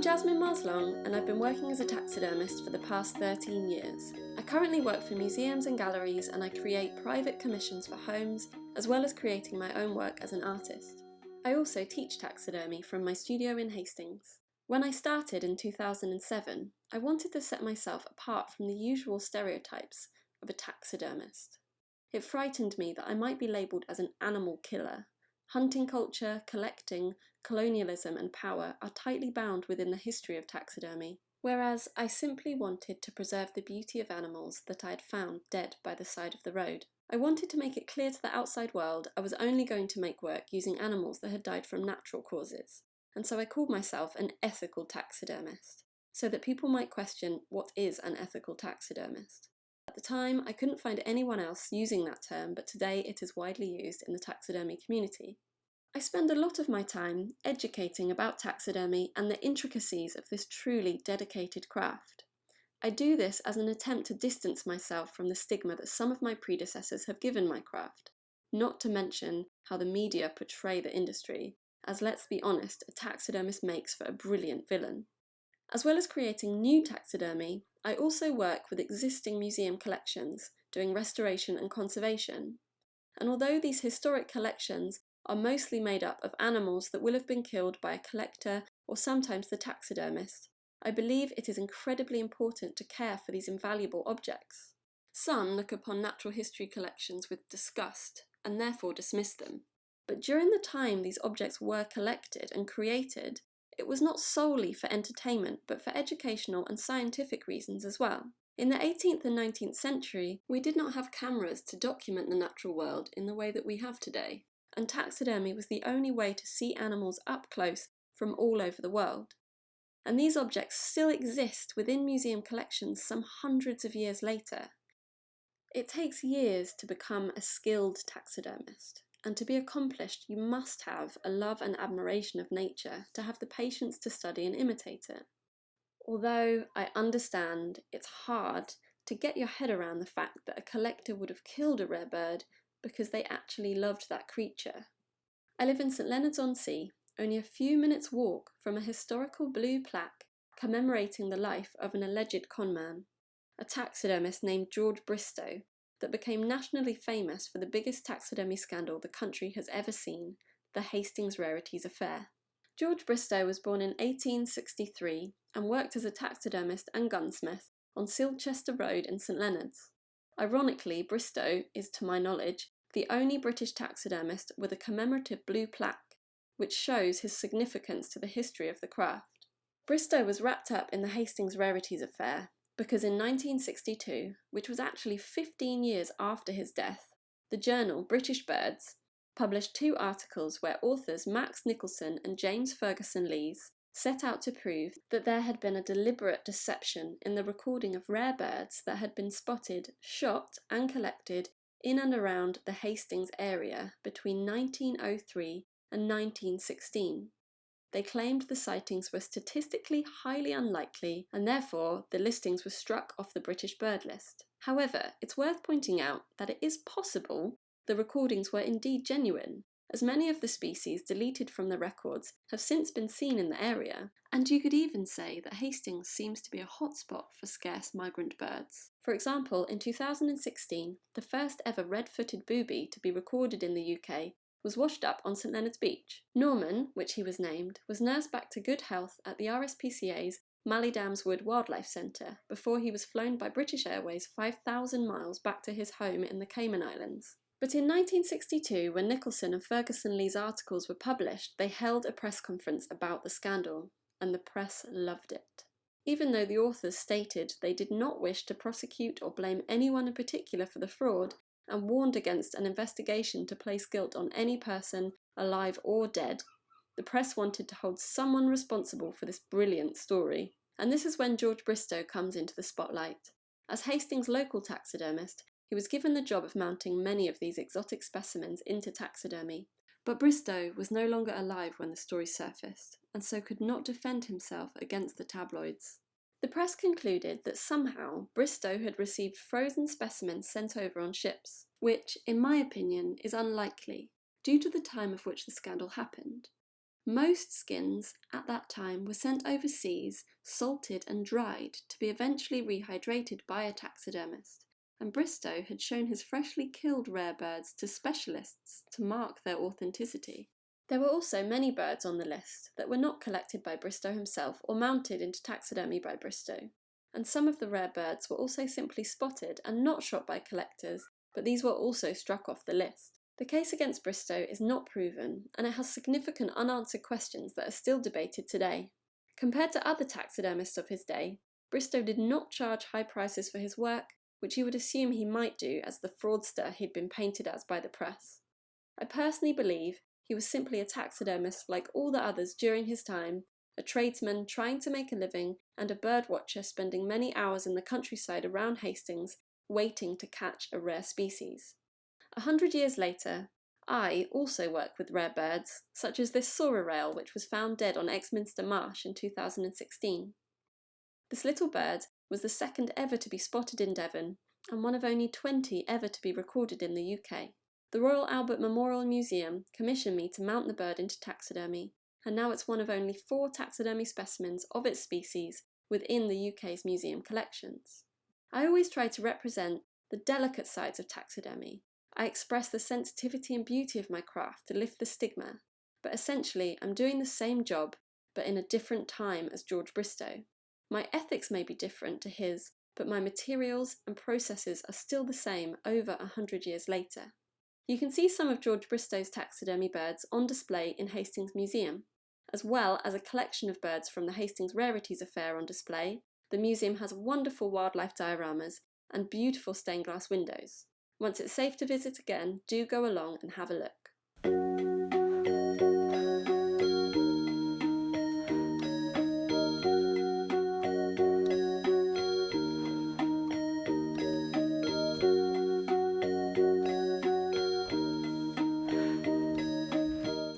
I'm Jasmine Marslong, and I've been working as a taxidermist for the past 13 years. I currently work for museums and galleries, and I create private commissions for homes, as well as creating my own work as an artist. I also teach taxidermy from my studio in Hastings. When I started in 2007, I wanted to set myself apart from the usual stereotypes of a taxidermist. It frightened me that I might be labelled as an animal killer. Hunting culture, collecting, colonialism and power are tightly bound within the history of taxidermy, whereas I simply wanted to preserve the beauty of animals that I had found dead by the side of the road. I wanted to make it clear to the outside world I was only going to make work using animals that had died from natural causes, and so I called myself an ethical taxidermist, so that people might question what is an ethical taxidermist. At the time, I couldn't find anyone else using that term, but today it is widely used in the taxidermy community. I spend a lot of my time educating about taxidermy and the intricacies of this truly dedicated craft. I do this as an attempt to distance myself from the stigma that some of my predecessors have given my craft, not to mention how the media portray the industry, as let's be honest, a taxidermist makes for a brilliant villain. As well as creating new taxidermy, I also work with existing museum collections, doing restoration and conservation. And although these historic collections are mostly made up of animals that will have been killed by a collector or sometimes the taxidermist, I believe it is incredibly important to care for these invaluable objects. Some look upon natural history collections with disgust and therefore dismiss them. But during the time these objects were collected and created, it was not solely for entertainment, but for educational and scientific reasons as well. In the 18th and 19th century, we did not have cameras to document the natural world in the way that we have today, and taxidermy was the only way to see animals up close from all over the world. And these objects still exist within museum collections some hundreds of years later. It takes years to become a skilled taxidermist. And to be accomplished, you must have a love and admiration of nature to have the patience to study and imitate it. Although I understand it's hard to get your head around the fact that a collector would have killed a rare bird because they actually loved that creature. I live in St Leonards-on-Sea, only a few minutes' walk from a historical blue plaque commemorating the life of an alleged conman, a taxidermist named George Bristow, that became nationally famous for the biggest taxidermy scandal the country has ever seen, the Hastings Rarities Affair. George Bristow was born in 1863 and worked as a taxidermist and gunsmith on Silchester Road in St Leonards. Ironically, Bristow is, to my knowledge, the only British taxidermist with a commemorative blue plaque, which shows his significance to the history of the craft. Bristow was wrapped up in the Hastings Rarities Affair because in 1962, which was actually 15 years after his death, the journal British Birds published two articles where authors Max Nicholson and James Ferguson Lees set out to prove that there had been a deliberate deception in the recording of rare birds that had been spotted, shot and collected in and around the Hastings area between 1903 and 1916. They claimed the sightings were statistically highly unlikely, and therefore the listings were struck off the British bird list. However, it's worth pointing out that it is possible the recordings were indeed genuine, as many of the species deleted from the records have since been seen in the area, and you could even say that Hastings seems to be a hotspot for scarce migrant birds. For example, in 2016, the first ever red-footed booby to be recorded in the UK was washed up on St Leonards Beach. Norman, which he was named, was nursed back to good health at the RSPCA's Mallydams Wood Wildlife Centre before he was flown by British Airways 5,000 miles back to his home in the Cayman Islands. But in 1962, when Nicholson and Ferguson Lee's articles were published, they held a press conference about the scandal, and the press loved it. Even though the authors stated they did not wish to prosecute or blame anyone in particular for the fraud, and warned against an investigation to place guilt on any person, alive or dead, the press wanted to hold someone responsible for this brilliant story. And this is when George Bristow comes into the spotlight. As Hastings' local taxidermist, he was given the job of mounting many of these exotic specimens into taxidermy. But Bristow was no longer alive when the story surfaced, and so could not defend himself against the tabloids. The press concluded that somehow Bristow had received frozen specimens sent over on ships, which, in my opinion, is unlikely, due to the time of which the scandal happened. Most skins at that time were sent overseas, salted and dried to be eventually rehydrated by a taxidermist, and Bristow had shown his freshly killed rare birds to specialists to mark their authenticity. There were also many birds on the list that were not collected by Bristow himself or mounted into taxidermy by Bristow, and some of the rare birds were also simply spotted and not shot by collectors, but these were also struck off the list. The case against Bristow is not proven, and it has significant unanswered questions that are still debated today. Compared to other taxidermists of his day, Bristow did not charge high prices for his work, which you would assume he might do as the fraudster he'd been painted as by the press. I personally believe he was simply a taxidermist like all the others during his time, a tradesman trying to make a living, and a bird watcher spending many hours in the countryside around Hastings waiting to catch a rare species. 100 years later, I also work with rare birds, such as this Sora rail which was found dead on Exminster Marsh in 2016. This little bird was the second ever to be spotted in Devon, and one of only 20 ever to be recorded in the UK. The Royal Albert Memorial Museum commissioned me to mount the bird into taxidermy, and now it's one of only 4 taxidermy specimens of its species within the UK's museum collections. I always try to represent the delicate sides of taxidermy. I express the sensitivity and beauty of my craft to lift the stigma, but essentially I'm doing the same job, but in a different time as George Bristow. My ethics may be different to his, but my materials and processes are still the same over 100 years later. You can see some of George Bristow's taxidermy birds on display in Hastings Museum, as well as a collection of birds from the Hastings Rarities Affair on display. The museum has wonderful wildlife dioramas and beautiful stained glass windows. Once it's safe to visit again, do go along and have a look.